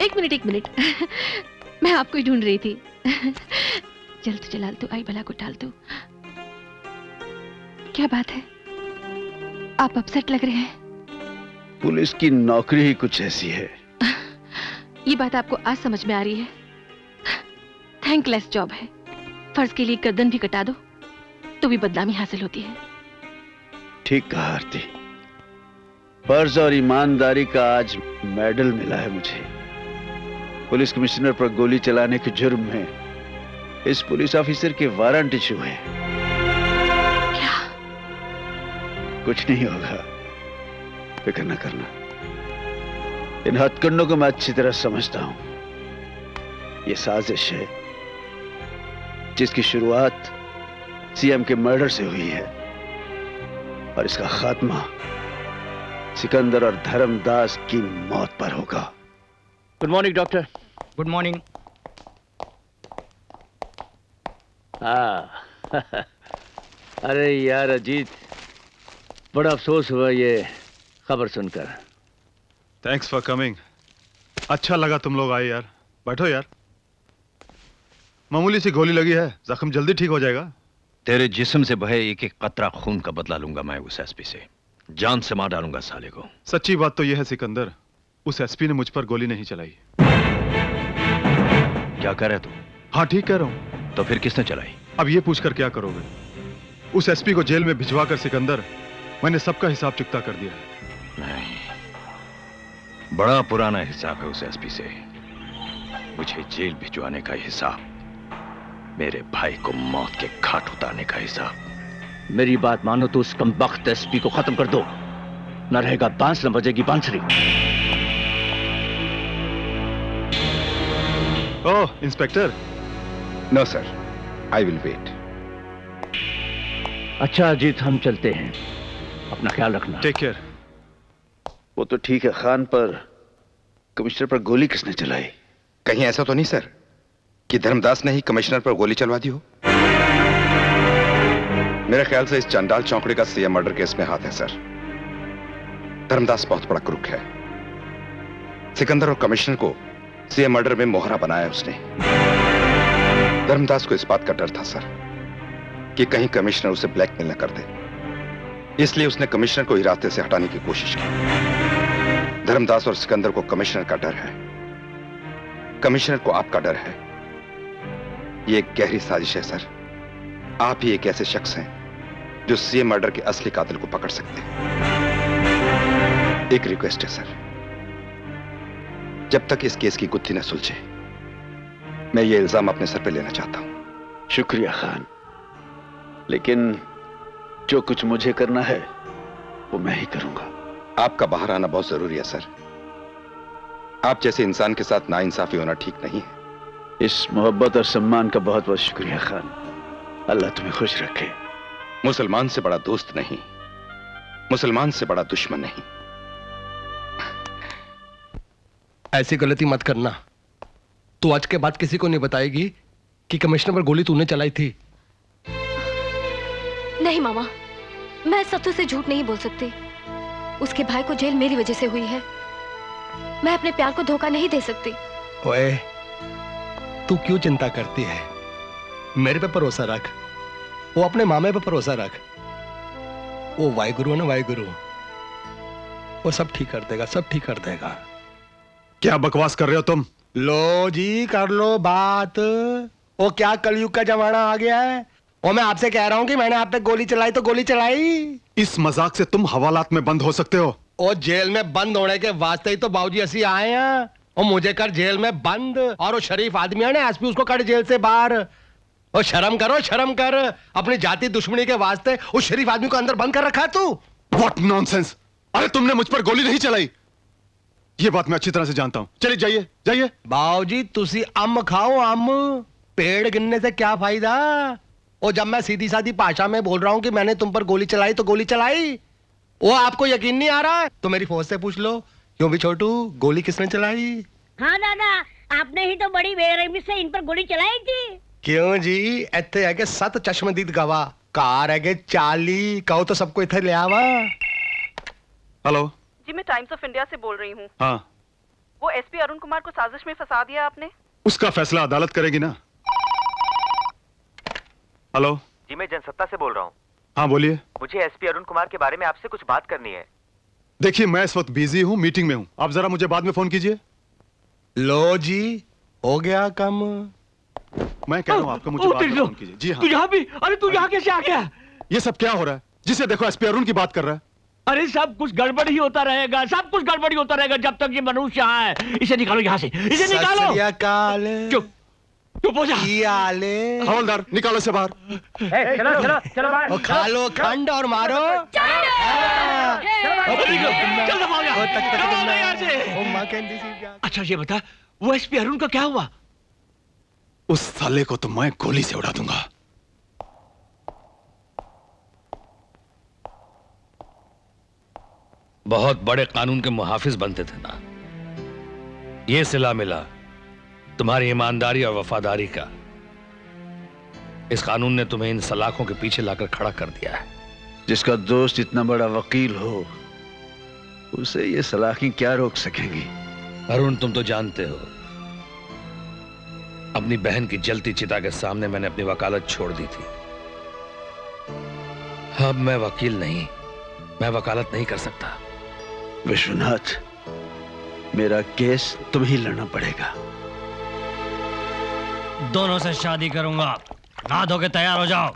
एक मिनट मैं आपको ही ढूंढ रही थी। जल्द जलाल तू आई भला को टाल तू। क्या बात है, आप अपसेट लग रहे हैं। पुलिस की नौकरी ही कुछ ऐसी है। ये बात आपको आज समझ में आ रही है। थैंकलेस जॉब है। फर्ज के लिए गर्दन भी कटा दो तो भी बदनामी हासिल होती है। ठीक कहा आरती, फर्ज और ईमानदारी का आज मेडल मिला है मुझे। पुलिस कमिश्नर पर गोली चलाने के जुर्म में इस पुलिस ऑफिसर के वारंट इशू है। क्या? कुछ नहीं होगा, फिक्र न करना। इन हथकंडों को मैं अच्छी तरह समझता हूं। यह साजिश है जिसकी शुरुआत सीएम के मर्डर से हुई है और इसका खात्मा सिकंदर और धर्मदास की मौत पर होगा। Good morning doctor. Good morning. अरे यार अजीत, बड़ा अफसोस हुआ ये खबर सुनकर। Thanks for coming. अच्छा लगा तुम लोग आए यार। बैठो यार। मामूली सी गोली लगी है, जख्म जल्दी ठीक हो जाएगा। तेरे जिस्म से बहे एक एक कतरा खून का बदला लूंगा मैं उस एसपी से। जान से मार डालूंगा साले को। सच्ची बात तो यह है सिकंदर, उस एसपी ने मुझ पर गोली नहीं चलाई। क्या कह रहे तू? हाँ ठीक कह रहा हूं। तो फिर किसने चलाई? अब ये पूछकर क्या करोगे? उस एसपी को जेल में भिजवाकर सिकंदर मैंने सबका हिसाब चुकता कर दिया है। नहीं, बड़ा पुराना हिसाब है उस एसपी से। मुझे जेल भिजवाने का हिसाब, मेरे भाई को मौत के घाट उतारने का हिसाब। मेरी बात मानो तो उस कमबख्त एसपी को खत्म कर दो, न रहेगा बांस न बजेगी बांसुरी। Oh inspector. No sir, I will wait. अच्छा अजीत, हम चलते हैं, अपना ख्याल रखना। Take care. वो तो ठीक है खान, पर कमिश्नर पर गोली किसने चलाई? कहीं ऐसा तो नहीं सर कि धर्मदास ने ही कमिश्नर पर गोली चलवा दी हो? मेरे ख्याल से इस चंडाल चौकड़ी का सीएम मर्डर केस में हाथ है सर। धर्मदास बहुत बड़ा क्रूक है। सिकंदर और कमिश्नर को सीएम मर्डर में मोहरा बनाया उसने। धर्मदास को इस बात का डर था सर कि कहीं कमिश्नर उसे ब्लैकमेल न कर दे, इसलिए उसने कमिश्नर को ही रास्ते से हटाने की कोशिश की। धर्मदास और सिकंदर को कमिश्नर का डर है, कमिश्नर को आपका डर है। ये एक गहरी साजिश है सर। आप ही एक ऐसे शख्स हैं जो सीएम मर्डर के असली कातिल को पकड़ सकते हैं। एक रिक्वेस्ट है सर, जब तक इस केस की गुत्थी न सुलझे मैं ये इल्जाम अपने सर पे लेना चाहता हूं। शुक्रिया खान, लेकिन जो कुछ मुझे करना है वो मैं ही करूंगा। आपका बाहर आना बहुत जरूरी है सर। आप जैसे इंसान के साथ नाइंसाफी होना ठीक नहीं है। इस मोहब्बत और सम्मान का बहुत बहुत शुक्रिया खान। अल्लाह तुम्हें खुश रखे। मुसलमान से बड़ा दोस्त नहीं, मुसलमान से बड़ा दुश्मन नहीं। ऐसी गलती मत करना। तू आज के बाद किसी को नहीं बताएगी कि कमिश्नर पर गोली तूने चलाई थी। नहीं मामा, मैं सत्य से झूठ नहीं बोल सकती। उसके भाई को जेल मेरी वजह से हुई है। मैं अपने प्यार को धोखा नहीं दे सकती। ओए, तू क्यों चिंता करती है? मेरे पे भरोसा रख, वो अपने मामे पे भरोसा रख। वो वाहिगुरु है ना, वाहिगुरु, वो सब ठीक कर देगा, सब ठीक कर देगा। क्या बकवास कर रहे हो तुम? लो जी, कर लो बात। वो क्या कलयुग का जमाना आ गया है। और मैं आपसे कह रहा हूं कि मैंने आप पे गोली चलाई तो गोली चलाई। इस मजाक से तुम हवालात में बंद हो सकते हो। और जेल में बंद होने के वास्ते ही तो बाबूजी ऐसी आए हैं। और मुझे कर जेल में बंद, और वो शरीफ आदमी है ना एसपी, उसको कर जेल से बाहर। और शर्म करो, शर्म कर। अपनी जाति दुश्मनी के वास्ते उस शरीफ आदमी को अंदर बंद कर रखा है तू। What nonsense! अरे तुमने मुझ पर गोली नहीं चलाई, ये बात मैं अच्छी तरह से जानता हूं। चलिए जाइए जाइए। बाबूजी तुसी अम खाओ, अम। पेड़ गिनने से क्या फायदा। और जब मैं सीधी सादी भाषा में बोल रहा हूं कि मैंने तुम पर गोली चलाई तो गोली चलाई, वो आपको यकीन नहीं आ रहा तो मेरी फौज से पूछ लो। क्यों भी छोटू, गोली किसने चलाई? हाँ दादा, आपने ही तो बड़ी बेरहमी से इन पर गोली चलाई थी। क्यों जी, इत्थे है के 7 चश्मदीद गवाह, कार है के 40, कहो तो सबको इत्थे ले आवा। हेलो जी, मैं टाइम्स ऑफ इंडिया से बोल रही हूँ। हाँ, वो एसपी अरुण कुमार को साजिश में फंसा दिया आपने। उसका फैसला अदालत करेगी ना। हेलो जी, मैं जनसत्ता से बोल रहा हूँ। हाँ बोलिए। मुझे एसपी अरुण कुमार के बारे में आपसे कुछ बात करनी है। देखिए मैं इस वक्त बिजी हूँ, मीटिंग में हूँ, आप जरा मुझे बाद में फोन कीजिए। लो जी, हो गया कम। मैं कह रहा हूँ आपको मुझे बाद में फोन कीजिए। जी हाँ। तू यहाँ भी? अरे तू यहाँ कैसे आ गया? ये सब क्या हो रहा है? जिसे देखो एसपी अरुण की बात कर रहा है। अरे सब कुछ गड़बड़ ही होता रहेगा, सब कुछ गड़बड़ ही होता रहेगा जब तक ये मनुष्य यहाँ है। इसे निकालो यहाँ से, इसे निकालो। चुप चुप हो जा। हवलदार निकालो से बाहर। चलो चलो चलो बाहर। खा लो खंड और मारो। अच्छा ये बता, वो एसपी अरुण का क्या हुआ? उस साले को तो मैं गोली से उड़ा दूंगा। बहुत बड़े कानून के मुहाफिज बनते थे ना। ये सिला मिला तुम्हारी ईमानदारी और वफादारी का। इस कानून ने तुम्हें इन सलाखों के पीछे लाकर खड़ा कर दिया है। जिसका दोस्त इतना बड़ा वकील हो, उसे ये सलाखें क्या रोक सकेंगी? अरुण, तुम तो जानते हो, अपनी बहन की जलती चिता के सामने मैंने अपनी वकालत छोड़ दी थी। अब मैं वकील नहीं, मैं वकालत नहीं कर सकता। विश्वनाथ, मेरा केस तुम्हें ही लड़ना पड़ेगा। दोनों से शादी करूंगा, नहा धो के तैयार हो जाओ।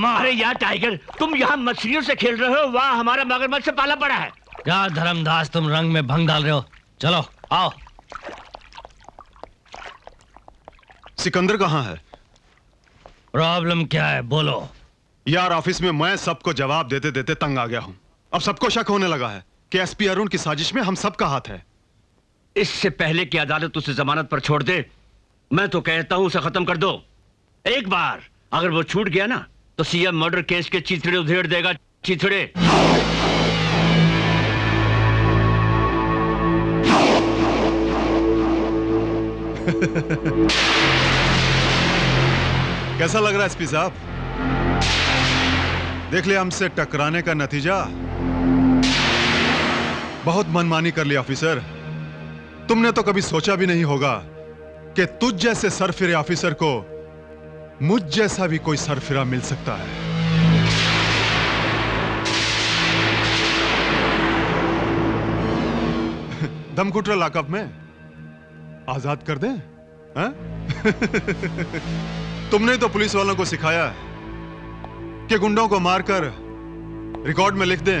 अरे यार टाइगर, तुम यहाँ मछलियों से खेल रहे हो, वहाँ हमारा मगरमच्छ से पाला पड़ा है। यार धर्मदास, तुम रंग में भंग डाल रहे हो। चलो आओ। सिकंदर कहाँ है? प्रॉब्लम क्या है बोलो। यार ऑफिस में मैं सबको जवाब देते देते तंग आ गया हूं। अब सबको शक होने लगा है कि एसपी अरुण की साजिश में हम सबका हाथ है। इससे पहले कि अदालत उसे जमानत पर छोड़ दे, मैं तो कहता हूं उसे खत्म कर दो। एक बार अगर वो छूट गया ना, तो सीएम मर्डर केस के चिथड़े उधेड़ देगा। चिथड़े। कैसा लग रहा है एसपी साहब? देख लिया हमसे टकराने का नतीजा। बहुत मनमानी कर लिया ऑफिसर। तुमने तो कभी सोचा भी नहीं होगा कि तुझ जैसे सरफिरे ऑफिसर को मुझ जैसा भी कोई सरफिरा मिल सकता है। दमकुटरा लॉकअप में आजाद कर दें? हाँ? तुमने तो पुलिस वालों को सिखाया कि गुंडों को मारकर रिकॉर्ड में लिख दें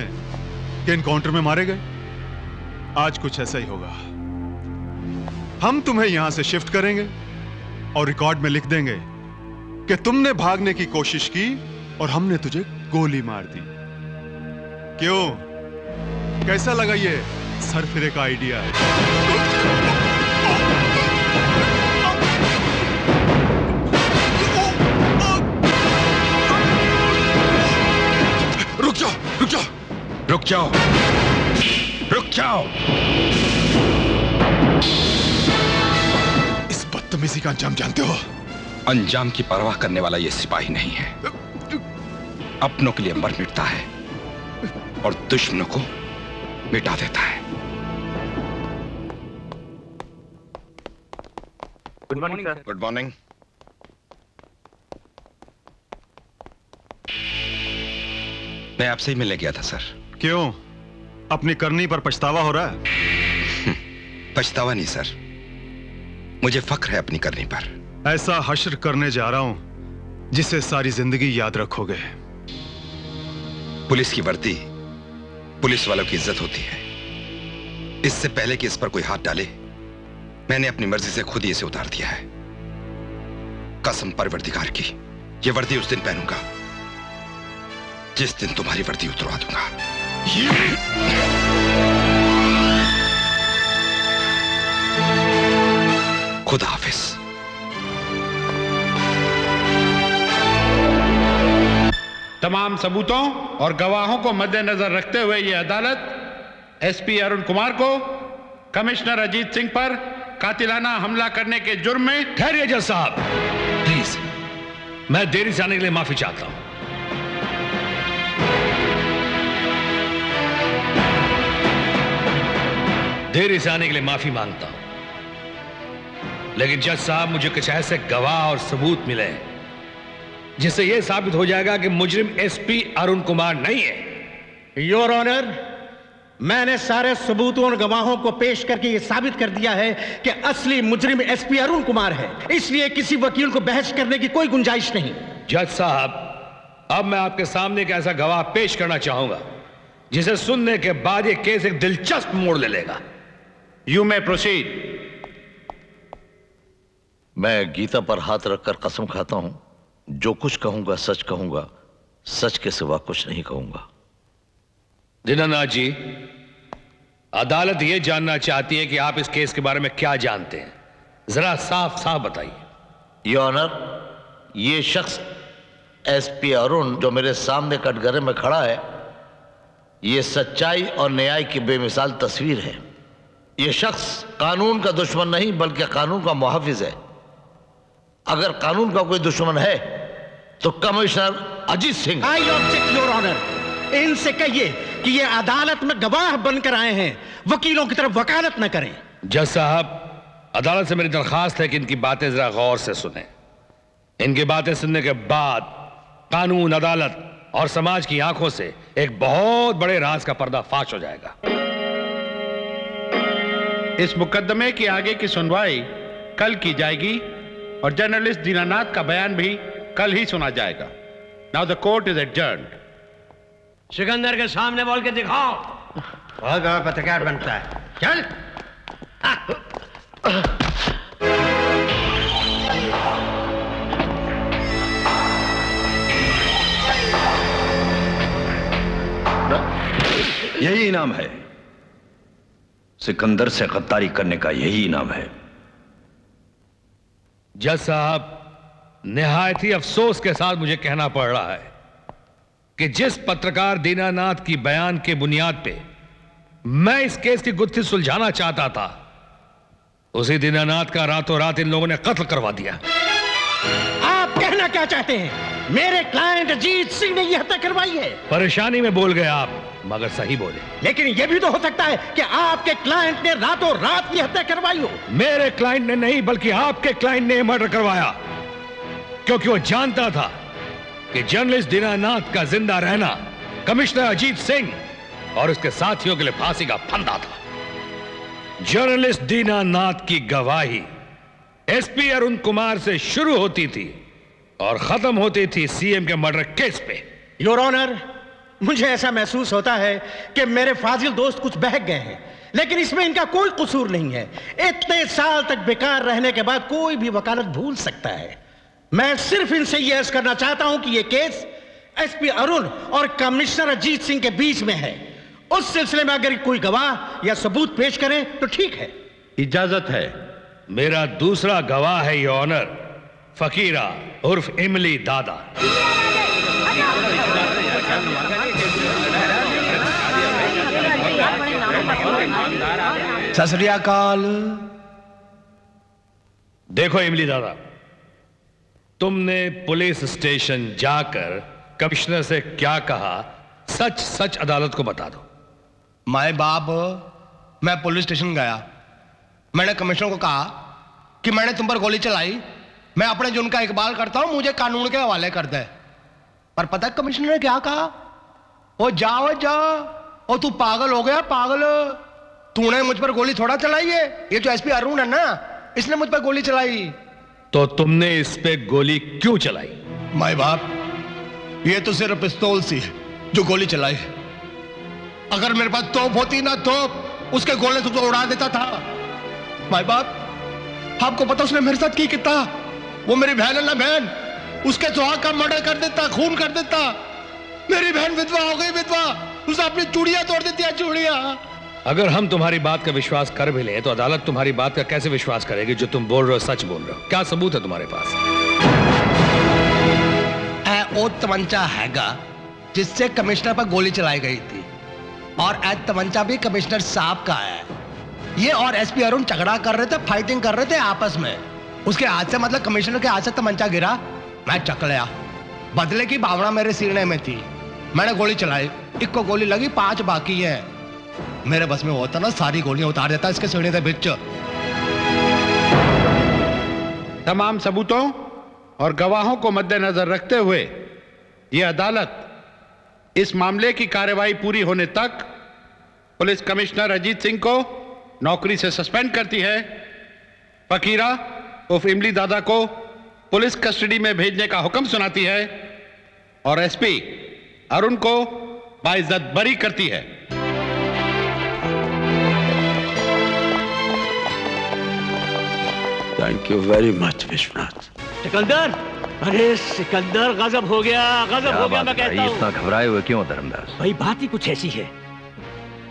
कि एनकाउंटर में मारे गए। आज कुछ ऐसा ही होगा। हम तुम्हें यहां से शिफ्ट करेंगे और रिकॉर्ड में लिख देंगे कि तुमने भागने की कोशिश की और हमने तुझे गोली मार दी। क्यों? कैसा लगा ये सरफिरे का आइडिया? रुक जाओ, रुक जाओ, रुक जाओ, रुक जाओ। इस बदतमीजी का अंजाम जानते हो? अंजाम की परवाह करने वाला ये सिपाही नहीं है। अपनों के लिए मर मिटता है और दुश्मनों को मिटा देता है। Good morning sir. Good morning. मैं आपसे ही मिलने गया था सर। क्यों? अपनी करनी पर पछतावा हो रहा है? पछतावा नहीं सर, मुझे फख्र है अपनी करनी पर। ऐसा हश्र करने जा रहा हूं जिसे सारी जिंदगी याद रखोगे। पुलिस की वर्दी पुलिस वालों की इज्जत होती है। इससे पहले कि इस पर कोई हाथ डाले, मैंने अपनी मर्जी से खुद ही इसे उतार दिया है। कसम परवरदिगार की, ये वर्दी उस दिन पहनूंगा जिस दिन तुम्हारी वर्दी उतरवा दूंगा। खुदा हाफिज। तमाम सबूतों और गवाहों को मद्देनजर रखते हुए यह अदालत एसपी अरुण कुमार को कमिश्नर अजीत सिंह पर कातिलाना हमला करने के जुर्म में। ठहरिए जज साहब, प्लीज। मैं देरी से आने के लिए माफी चाहता हूं। देरी से आने के लिए माफी मांगता हूं, लेकिन जज साहब मुझे कुछ ऐसे गवाह और सबूत मिले जिससे यह साबित हो जाएगा कि मुजरिम एसपी अरुण कुमार नहीं है। योर ऑनर, मैंने सारे सबूतों और गवाहों को पेश करके यह साबित कर दिया है कि असली मुजरिम एसपी अरुण कुमार है, इसलिए किसी वकील को बहस करने की कोई गुंजाइश नहीं। जज साहब, अब मैं आपके सामने एक ऐसा गवाह पेश करना चाहूंगा जिसे सुनने के बाद यह केस एक दिलचस्प मोड़ ले लेगा। You may proceed. मैं गीता पर हाथ रखकर कसम खाता हूं, जो कुछ कहूंगा सच कहूंगा, सच के सिवा कुछ नहीं कहूंगा। दीनानाथ जी, अदालत यह जानना चाहती है कि आप इस केस के बारे में क्या जानते हैं, जरा साफ साफ बताइए। योर ऑनर, ये शख्स एसपी अरुण जो मेरे सामने कटघरे में खड़ा है, ये सच्चाई और न्याय की बेमिसाल तस्वीर है। ये शख्स कानून का दुश्मन नहीं बल्कि कानून का मुहाफिज है। अगर कानून का कोई दुश्मन है तो commissioner Ajit Singh. I object your honour, इनसे कहिए कि ये अदालत में गवाह बनकर आए हैं, वकीलों की तरफ वकालत न करें। जज साहब, अदालत से मेरी दरखास्त है कि इनकी बातें जरा गौर से सुनें। इनकी बातें सुनने के बाद कानून, अदालत और समाज की आंखों से एक बहुत बड़े राज का पर्दाफाश हो जाएगा। इस मुकदमे की आगे की सुनवाई कल की जाएगी और जर्नलिस्ट दीनानाथ का बयान भी कल ही सुना जाएगा। Now the court is adjourned. Sikandar के सामने बोल के दिखाओ। बहुत बड़ा पत्रकार बनता है, चल। यही इनाम है, सिकंदर से गद्दारी करने का यही इनाम है। जज साहब, निहायत ही अफसोस के साथ मुझे कहना पड़ रहा है कि जिस पत्रकार दीनानाथ की बयान के बुनियाद पे मैं इस केस की गुत्थी सुलझाना चाहता था, उसी दीनानाथ का रातों रात इन लोगों ने कत्ल करवा दिया। आप कहना क्या चाहते हैं? मेरे क्लाइंट अजीत सिंह ने यह हत्या करवाई है। परेशानी में बोल गए आप, मगर सही बोले। लेकिन यह भी तो हो सकता है कि आपके क्लाइंट ने रातों रात यह हत्या करवाई हो। मेरे क्लाइंट ने नहीं बल्कि आपके क्लाइंट ने मर्डर करवाया, क्योंकि वो जानता था कि जर्नलिस्ट दीनानाथ का जिंदा रहना कमिश्नर अजीत सिंह और उसके साथियों के लिए फांसी का फंदा था। जर्नलिस्ट दीनानाथ की गवाही एसपी अरुण कुमार से शुरू होती थी और खत्म होती थी सीएम के मर्डर केस पे। योर ऑनर, मुझे ऐसा महसूस होता है कि मेरे फाजिल दोस्त कुछ बहक गए हैं, लेकिन इसमें इनका कोई कसूर नहीं है। इतने साल तक बेकार रहने के बाद कोई भी वकालत भूल सकता है। मैं सिर्फ इनसे यह अर्ज करना चाहता हूं कि यह केस एसपी अरुण और कमिश्नर अजीत सिंह के बीच में है। उस सिलसिले में अगर कोई गवाह या सबूत पेश करें तो ठीक है। इजाजत है। मेरा दूसरा गवाह है योर ऑनर, फकीरा उर्फ इमली दादा। सत श्री अकाल। देखो इमली दादा, तुमने पुलिस स्टेशन जाकर कमिश्नर से क्या कहा, सच सच अदालत को बता दो। माए बाप, मैं पुलिस स्टेशन गया, मैंने कमिश्नर को कहा कि मैंने तुम पर गोली चलाई, मैं अपने जुर्म का इकबाल करता हूं, मुझे कानून के हवाले कर दे। पर पता है कमिश्नर ने क्या कहा? ओ जाओ जा, ओ तू पागल हो गया पागल, तूने मुझ पर गोली थोड़ा चलाई है, ये जो एसपी अरुण है ना, इसने मुझ पर गोली चलाई। तो तुमने इस पे गोली क्यों चलाई? माए बाप, ये तो सिर्फ पिस्तौल सी जो गोली चलाई। अगर मेरे पास तोप होती ना, तोप, उसके गोले से तो उड़ा देता था। माए बाप, आपको पता उसने मेरे साथ की कितना? वो मेरी बहन है ना, बहन, उसके सुहाग का मर्डर कर देता, खून कर देता। मेरी बहन विधवा हो गई, विधवा, उसने अपनी चूड़ियां तोड़ देती है, चूड़ियां। अगर हम तुम्हारी बात का विश्वास कर भी लें तो अदालत तुम्हारी बात का कैसे विश्वास करेगी? जो तुम बोल रहे हो सच बोल रहे हो? क्या सबूत है तुम्हारे पास? ओ तमंचा हैगा जिससे कमिश्नर पर गोली चलाई गई थी, और तमंचा भी कमिश्नर साहब का है। ये और एसपी अरुण झगड़ा कर रहे थे, फाइटिंग कर रहे थे आपस में। उसके हाथ से, मतलब कमिश्नर के हाथ से तमंचा गिरा, मैं चक लिया। बदले की भावना मेरे सीने में थी, मैंने गोली चलाई, एक को गोली लगी, 5 बाकी हैं। मेरे बस में होता ना सारी गोलियां उतार देता इसके सीने से बिच। तमाम सबूतों और गवाहों को मद्देनजर रखते हुए यह अदालत इस मामले की कार्रवाई पूरी होने तक पुलिस कमिश्नर अजीत सिंह को नौकरी से सस्पेंड करती है। फकीरा उर्फ इमली दादा को पुलिस कस्टडी में भेजने का हुक्म सुनाती है और एसपी अरुण को बाइज्जत बरी करती है। Thank you very much Vishwanath. Sikandar, अरे सिकंदर गजब हो गया, गजब हो गया मैं कहता हूँ। इतना घबराए हुए क्यों धर्मदास? भाई बात ही कुछ ऐसी है।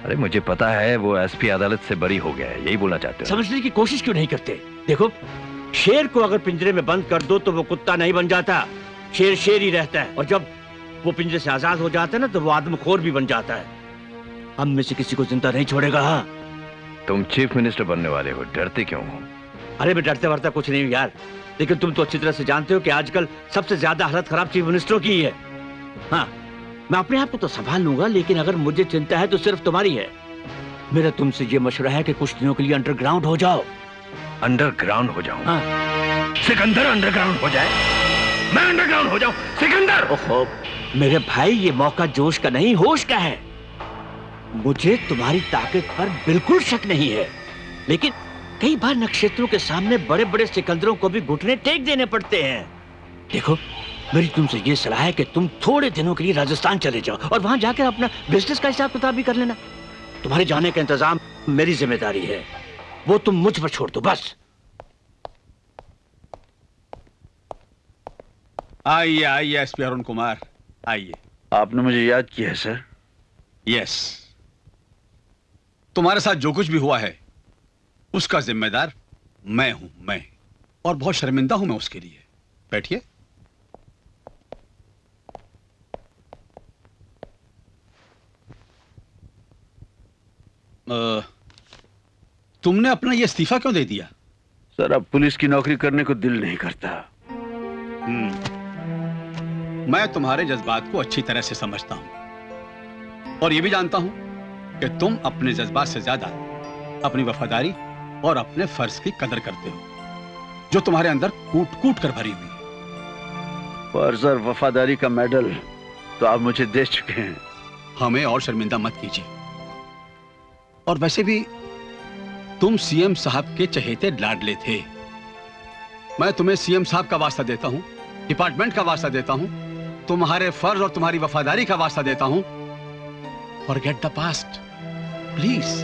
अरे मुझे पता है वो एसपी अदालत से बरी हो गया है, यही बोलना चाहते हो? समझने की कोशिश क्यों नहीं करते? देखो, शेर को अगर पिंजरे में बंद कर दो तो वो कुत्ता नहीं बन जाता, शेर शेर ही रहता है। और जब वो पिंजरे से आजाद हो जाता है ना तो वो आदमखोर भी बन जाता है। हम में से किसी को जिंदा नहीं छोड़ेगा। हाँ, तुम चीफ मिनिस्टर बनने वाले हो, डरते क्यों हो? अरे मैं डरते वरता कुछ नहीं हूँ यार, लेकिन तुम तो अच्छी तरह से जानते हो कि आजकल सबसे ज्यादा हालत खराब चीफ मिनिस्टरों की ही है। हाँ, मैं अपने आप को तो संभाल लूंगा, लेकिन अगर मुझे चिंता है तो सिर्फ तुम्हारी है। मेरा तुमसे ये मशवरा है कि कुछ दिनों के लिए अंडरग्राउंड हो जाओ। अंडरग्राउंड हो जाऊं? हाँ। सिकंदर अंडरग्राउंड हो जाए? मैं अंडरग्राउंड हो जाऊं? सिकंदर! ओहो मेरे भाई, ये मौका जोश का नहीं होश का है। मुझे तुम्हारी ताकत पर बिल्कुल शक नहीं है, लेकिन कई बार नक्षत्रों के सामने बड़े बड़े सिकंदरों को भी घुटने टेक देने पड़ते हैं। देखो, मेरी तुमसे ये सलाह है कि तुम थोड़े दिनों के लिए राजस्थान चले जाओ और वहां जाकर अपना बिजनेस का हिसाब किताब भी कर लेना। तुम्हारे जाने का इंतजाम मेरी जिम्मेदारी है, वो तुम मुझ पर छोड़ दो बस। आइए आइए एसपी अरुण कुमार, आइए। आपने मुझे याद किया है सर? यस, तुम्हारे साथ जो कुछ भी हुआ है उसका जिम्मेदार मैं हूं, मैं। और बहुत शर्मिंदा हूं मैं उसके लिए। बैठिए। तुमने अपना यह इस्तीफा क्यों दे दिया? सर, अब पुलिस की नौकरी करने को दिल नहीं करता। मैं तुम्हारे जज्बात को अच्छी तरह से समझता हूं और यह भी जानता हूं कि तुम अपने जज्बात से ज्यादा अपनी वफादारी और अपने फर्ज की कदर करते हो, जो तुम्हारे अंदर कूट कूट कर भरी हुई है। फर्ज और वफादारी का मेडल तो आप मुझे दे चुके हैं। हमें और शर्मिंदा मत कीजिए। और वैसे भी तुम सीएम साहब के चहेते लाडले थे। मैं तुम्हें सीएम साहब का वास्ता देता हूं, डिपार्टमेंट का वास्ता देता हूं, तुम्हारे फर्ज और तुम्हारी वफादारी का वास्ता देता हूं। Forget the past please.